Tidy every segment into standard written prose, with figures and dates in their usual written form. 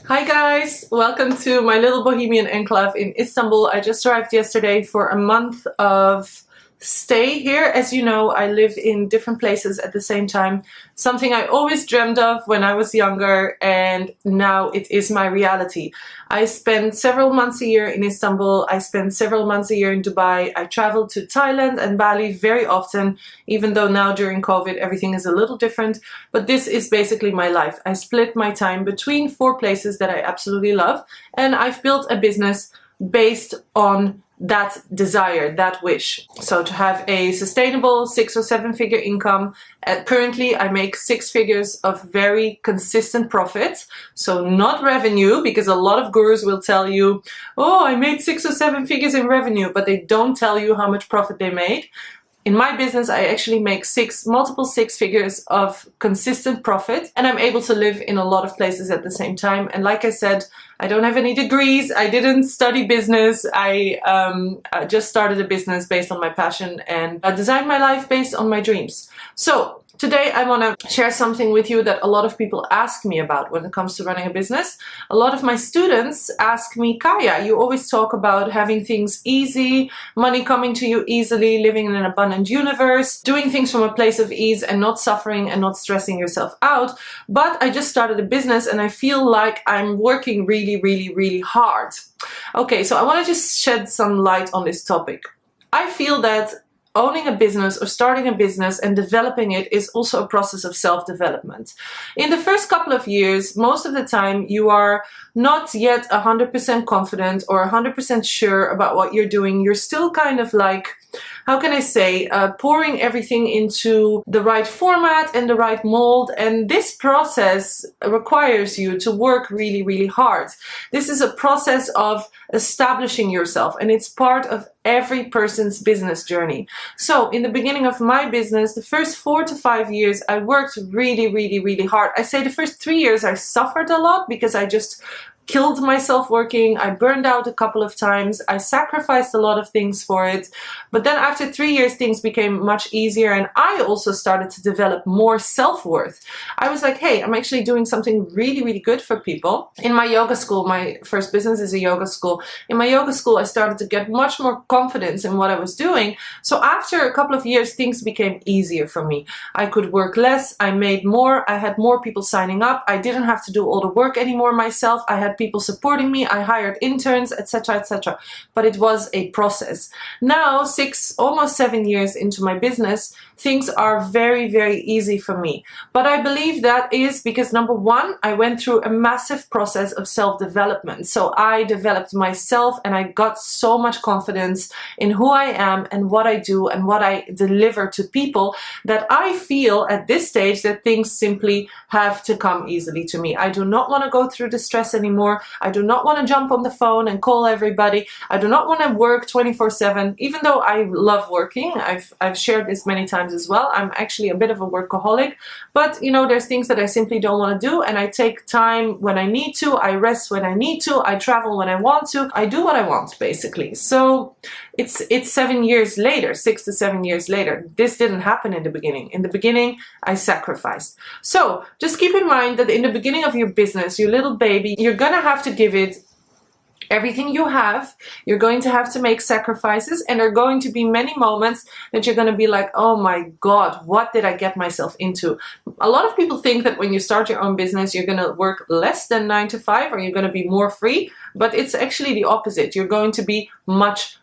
Hi guys, welcome to my little bohemian enclave in Istanbul. I just arrived yesterday for a month of stay here. As you know, I live in different places at the same time. Something I always dreamed of when I was younger, and now it is my reality. I spend several months a year in Istanbul. I spend several months a year in Dubai. I travel to Thailand and Bali very often, even though now during COVID everything is a little different. But this is basically my life. I split my time between 4 places that I absolutely love, and I've built a business based on that desire, that wish. So to have a sustainable 6 or 7 figure income. Currently I make 6 figures of very consistent profits. So not revenue, because a lot of gurus will tell you, oh, I made 6 or 7 figures in revenue, but they don't tell you how much profit they made. In my business, I actually make multiple 6 figures of consistent profit, and I'm able to live in a lot of places at the same time. And like I said, I don't have any degrees. I didn't study business. I just started a business based on my passion and designed my life based on my dreams. So today I want to share something with you that a lot of people ask me about when it comes to running a business. A lot of my students ask me, Kaya, you always talk about having things easy, money coming to you easily, living in an abundant universe, doing things from a place of ease and not suffering and not stressing yourself out. But I just started a business and I feel like I'm working really hard. Okay, so I want to just shed some light on this topic. I feel that owning a business or starting a business and developing it is also a process of self-development. In the first couple of years, most of the time you are not yet 100% confident or 100% sure about what you're doing. You're still kind of like, how can I say, pouring everything into the right format and the right mold. And this process requires you to work really hard. This is a process of establishing yourself, and it's part of every person's business journey. So in the beginning of my business, the first 4 to 5 years, I worked really hard. I say the first 3 years I suffered a lot because I just killed myself working. I burned out a couple of times. I sacrificed a lot of things for it. But then after 3 years, things became much easier, and I also started to develop more self-worth. I was like, hey, I'm actually doing something really good for people. In my yoga school, my first business is a yoga school. In my yoga school, I started to get much more confidence in what I was doing. So after a couple of years, things became easier for me. I could work less. I made more. I had more people signing up. I didn't have to do all the work anymore myself. I had people supporting me. I hired interns, etc, etc. But it was a process. Now, almost 7 years into my business, things are very easy for me. But I believe that is because, number one, I went through a massive process of self-development. So I developed myself and I got so much confidence in who I am and what I do and what I deliver to people that I feel at this stage that things simply have to come easily to me. I do not want to go through the stress anymore. I do not want to jump on the phone and call everybody. I do not want to work 24/7, even though I love working. I've shared this many times as well. I'm actually a bit of a workaholic, but you know, there's things that I simply don't want to do, and I take time when I need to, I rest when I need to, I travel when I want to, I do what I want basically. So it's 7 years later, 6 to 7 years later. This didn't happen in the beginning. In the beginning, I sacrificed. So just keep in mind that in the beginning of your business, your little baby, you're gonna have to give it everything you have. You're going to have to make sacrifices, and there are going to be many moments that you're going to be like, oh my God, what did I get myself into? A lot of people think that when you start your own business, you're going to work less than 9 to 5 or you're going to be more free, but it's actually the opposite. You're going to be much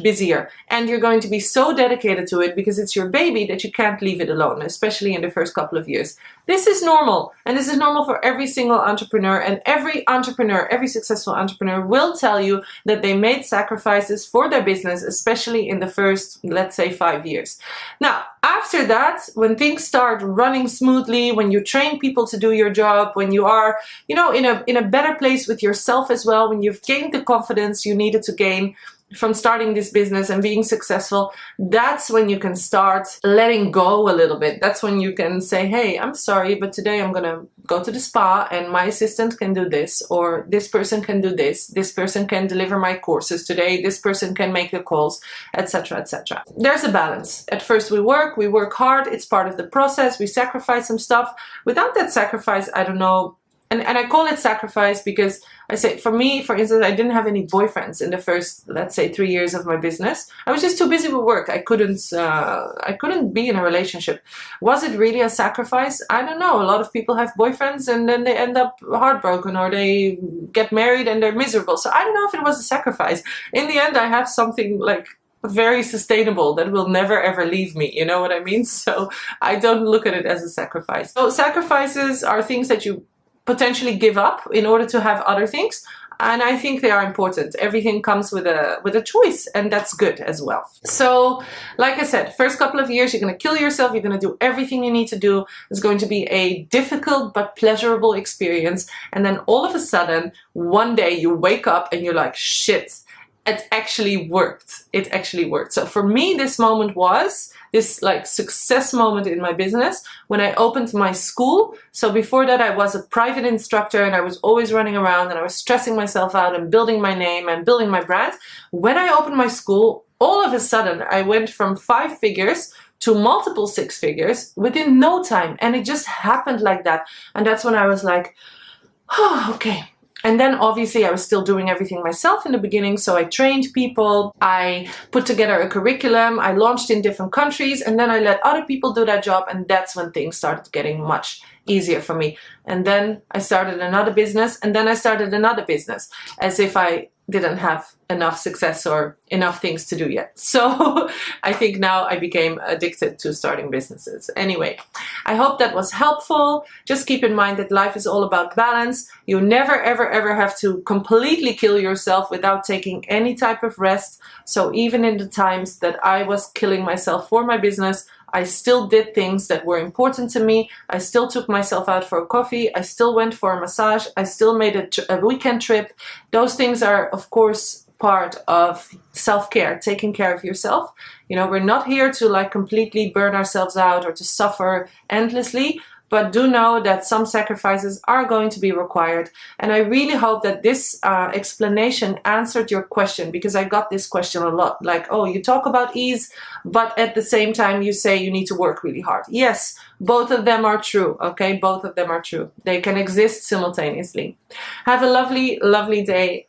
busier, and you're going to be so dedicated to it because it's your baby that you can't leave it alone, especially in the first couple of years. This is normal, and this is normal for every single entrepreneur, and every successful entrepreneur will tell you that they made sacrifices for their business, especially in the first, let's say, 5 years. Now, after that, when things start running smoothly, when you train people to do your job, when you are, you know, in a better place with yourself as well, when you've gained the confidence you needed to gain from starting this business and being successful, that's when you can start letting go a little bit. That's when you can say, hey, I'm sorry, but today I'm gonna go to the spa and my assistant can do this, or this person can do this person can deliver my courses today, this person can make the calls, etc, etc. There's a balance. At first we work hard, it's part of the process, we sacrifice some stuff. Without that sacrifice, I don't know, and I call it sacrifice because I say, for me, for instance, I didn't have any boyfriends in the first, let's say, 3 years of my business. I was just too busy with work. I couldn't be in a relationship. Was it really a sacrifice? I don't know. A lot of people have boyfriends and then they end up heartbroken, or they get married and they're miserable. So I don't know if it was a sacrifice. In the end, I have something like very sustainable that will never ever leave me, you know what I mean? So I don't look at it as a sacrifice. So sacrifices are things that you potentially give up in order to have other things, and I think they are important. Everything comes with a choice, and that's good as well. So like I said, first couple of years you're going to kill yourself, you're going to do everything you need to do. It's going to be a difficult but pleasurable experience, and then all of a sudden one day you wake up and you're like, shit, it actually worked. It actually worked. So for me, this moment was this like success moment in my business when I opened my school. So before that, I was a private instructor and I was always running around and I was stressing myself out and building my name and building my brand. When I opened my school, all of a sudden I went from 5 figures to multiple 6 figures within no time. And it just happened like that. And that's when I was like, oh, okay. And then obviously I was still doing everything myself in the beginning. So I trained people, I put together a curriculum, I launched in different countries, and then I let other people do that job. And that's when things started getting much easier for me. And then I started another business, and then I started another business, as if I didn't have enough success or enough things to do yet. So I think now I became addicted to starting businesses. Anyway, I hope that was helpful. Just keep in mind that life is all about balance. You never, ever, ever have to completely kill yourself without taking any type of rest. So even in the times that I was killing myself for my business, I still did things that were important to me. I still took myself out for a coffee. I still went for a massage. I still made a weekend trip. Those things are, of course, part of self-care, taking care of yourself. You know, we're not here to like completely burn ourselves out or to suffer endlessly. But do know that some sacrifices are going to be required. And I really hope that this explanation answered your question, because I got this question a lot. Like, oh, you talk about ease, but at the same time you say you need to work really hard. Yes, both of them are true, okay? Both of them are true. They can exist simultaneously. Have a lovely, lovely day.